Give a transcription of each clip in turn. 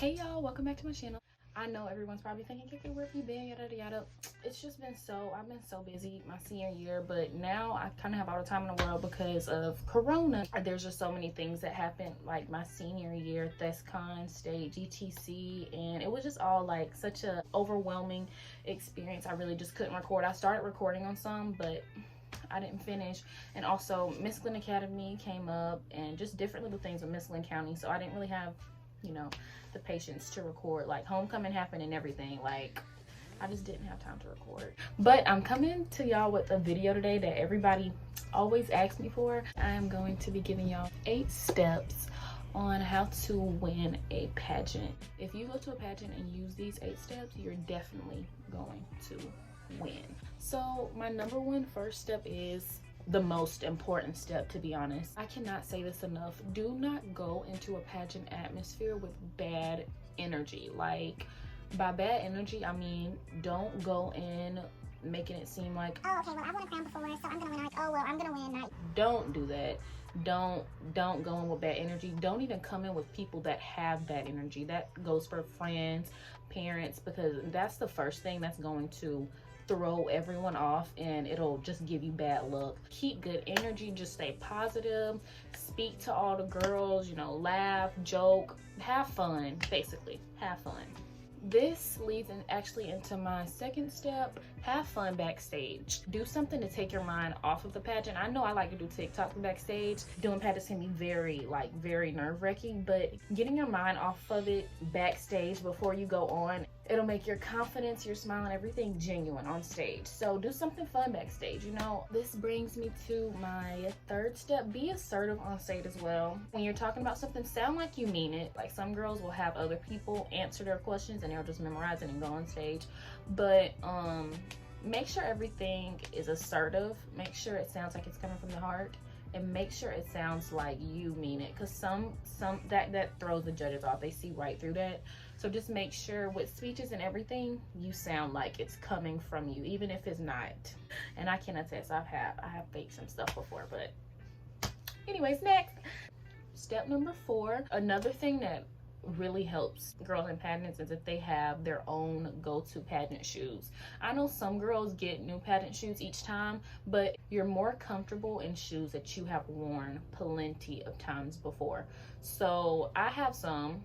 Hey y'all, welcome back to my channel. I know everyone's probably thinking, Kiki, where have you been, yada yada. It's just been I've been so busy my senior year, but now I kind of have all the time in the world because of Corona. There's just so many things that happened, like my senior year, Thekhanijha, GTC, and it was just all like such a overwhelming experience. I really just couldn't record. I started recording on some, but I didn't finish. And also Miss Glenn Academy came up and just different little things with Miss Glenn County, so I didn't really have, you know, the patience to record. Like homecoming happened and everything, like I just didn't have time to record. But I'm coming to y'all with a video today that everybody always asks me for. I am going to be giving y'all 8 steps on how to win a pageant. If you go to a pageant and use these 8 steps, you're definitely going to win. So my number one first step is the most important step, to be honest. I cannot say this enough. Do not go into a pageant atmosphere with bad energy. Like, by bad energy, I mean don't go in making it seem like, oh, okay, well, I've won a crown before, so I'm gonna win. Like, oh, well, I'm gonna win. Like, don't do that. Don't go in with bad energy. Don't even come in with people that have bad energy. That goes for friends, parents, because that's the first thing that's going to throw everyone off, and it'll just give you bad luck. Keep good energy, just stay positive, speak to all the girls, you know, laugh, joke, have fun. Basically, have fun. This leads actually into my second step. Have fun backstage. Do something to take your mind off of the pageant. I know I like to do TikTok backstage. Doing pageants can be very nerve-wracking, but getting your mind off of it backstage before you go on, it'll make your confidence, your smile, and everything genuine on stage. So do something fun backstage, you know. This brings me to my third step. Be assertive on stage as well. When you're talking about something, sound like you mean it. Like, some girls will have other people answer their questions and they'll just memorize it and go on stage. But make sure everything is assertive. Make sure it sounds like it's coming from the heart, and make sure it sounds like you mean it, because that throws the judges off. They see right through that. So just make sure with speeches and everything, you sound like it's coming from you, even if it's not. And I can attest, I have faked some stuff before. But anyways, next step number 4, another thing that really helps girls in pageants is if they have their own go-to pageant shoes. I know some girls get new pageant shoes each time, but you're more comfortable in shoes that you have worn plenty of times before. So I have some.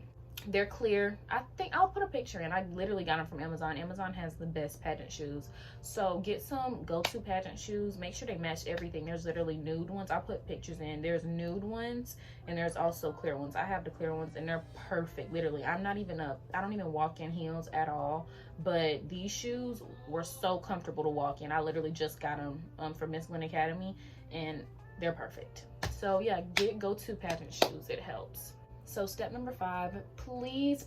They're clear. I think I'll put a picture in. I literally got them from Amazon. Amazon has the best pageant shoes. So get some go-to pageant shoes. Make sure they match everything. There's literally nude ones. I'll put pictures in. There's nude ones and there's also clear ones. I have the clear ones and they're perfect. Literally, I don't even walk in heels at all. But these shoes were so comfortable to walk in. I literally just got them from Miss Glenn Academy and they're perfect. So yeah, get go-to pageant shoes. It helps. So step number 5, please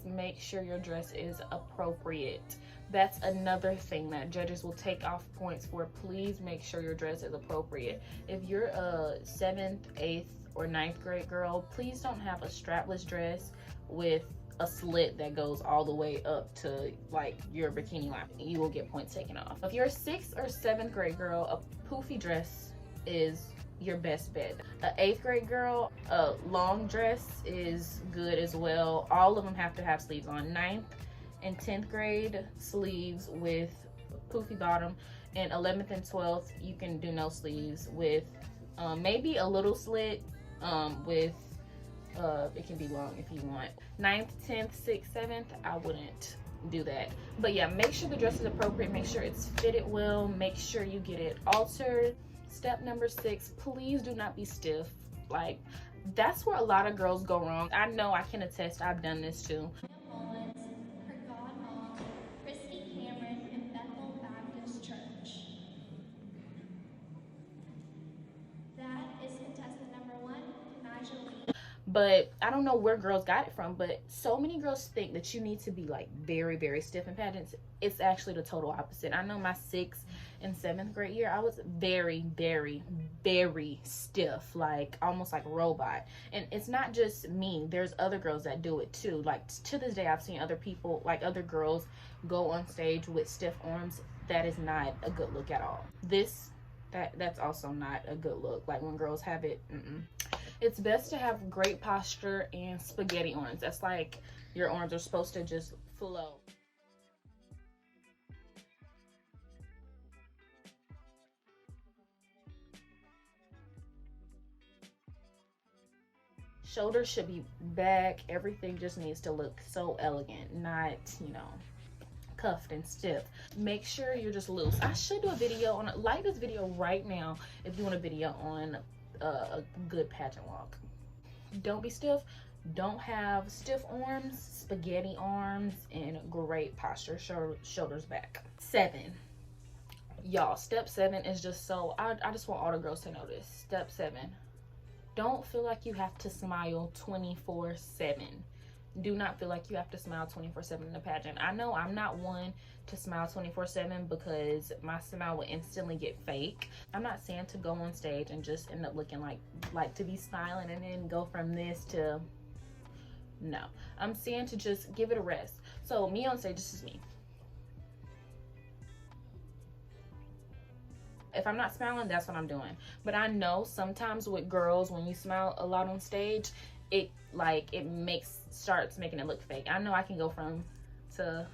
make sure your dress is appropriate. That's another thing that judges will take off points for. Please make sure your dress is appropriate. If you're a 7th, 8th, or 9th grade girl, please don't have a strapless dress with a slit that goes all the way up to like your bikini line. You will get points taken off. If you're a 6th or 7th grade girl, a poofy dress is your best bet. An 8th grade girl, a long dress is good as well. All of them have to have sleeves on. 9th and 10th grade, sleeves with poofy bottom, and 11th and 12th you can do no sleeves with maybe a little slit with it can be long if you want. 9th, 10th, 6th, 7th, I wouldn't do that. But yeah, make sure the dress is appropriate, make sure it's fitted well, make sure you get it altered. Step number 6, please do not be stiff. Like, that's where a lot of girls go wrong. I know, I can attest, I've done this too. Her godmom, Christy Cameron in Bethel Baptist Church. That is contestant number 1, Thekhanijha. But I don't know where girls got it from, but so many girls think that you need to be like very stiff in pageants. It's actually the total opposite. I know my 6th and 7th grade year, I was very stiff, like almost like a robot. And it's not just me, there's other girls that do it too. Like, to this day, I've seen other people, like other girls, go on stage with stiff arms. That is not a good look at all. That's also not a good look. Like, when girls have it, It's best to have great posture and spaghetti arms. That's like your arms are supposed to just flow. Shoulders should be back. Everything just needs to look so elegant, not, you know, cuffed and stiff. Make sure you're just loose. I should do a video on, like this video right now if you want a video on a good pageant walk. Don't be stiff. Don't have stiff arms, spaghetti arms, and great posture. Shoulders back. 7. Y'all, step 7 is just so, I just want all the girls to know this. Step 7. Don't feel like you have to smile 24/7. Do not feel like you have to smile 24/7 in the pageant. I know I'm not one to smile 24/7 because my smile will instantly get fake. I'm not saying to go on stage and just end up looking like to be smiling and then go from this to, no. I'm saying to just give it a rest. So me on stage, this is me. If I'm not smiling, that's what I'm doing. But I know sometimes with girls, when you smile a lot on stage, it starts making it look fake. I know I can go from to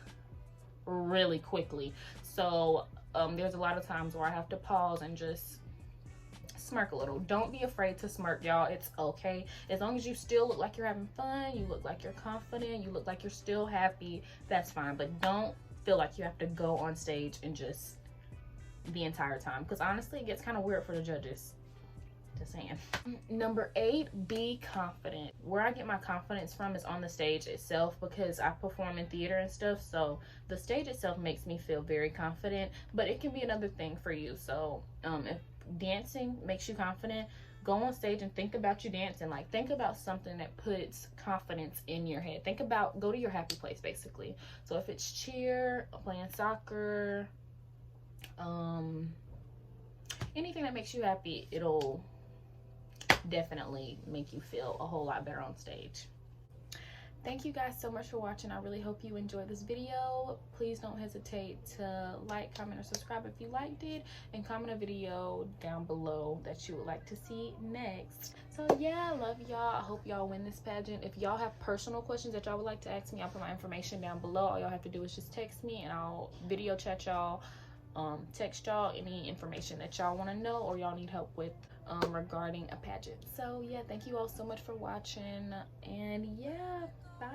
really quickly. So there's a lot of times where I have to pause and just smirk a little. Don't be afraid to smirk, y'all. It's okay. As long as you still look like you're having fun, you look like you're confident, you look like you're still happy, that's fine. But don't feel like you have to go on stage and just the entire time, because honestly it gets kind of weird for the judges. Just saying. Number 8, be confident. Where I get my confidence from is on the stage itself, because I perform in theater and stuff, so the stage itself makes me feel very confident. But it can be another thing for you. So if dancing makes you confident, go on stage and think about you dancing. Like, think about something that puts confidence in your head. Go to your happy place, basically. So if it's cheer, playing soccer, anything that makes you happy, it'll definitely make you feel a whole lot better on stage. Thank you guys so much for watching. I really hope you enjoyed this video. Please don't hesitate to like, comment, or subscribe if you liked it, and comment a video down below that you would like to see next. So yeah, I love y'all. I hope y'all win this pageant. If y'all have personal questions that y'all would like to ask me, I'll put my information down below. All y'all have to do is just text me and I'll video chat y'all, text y'all any information that y'all want to know or y'all need help with regarding a pageant. So yeah, thank you all so much for watching, and yeah, bye.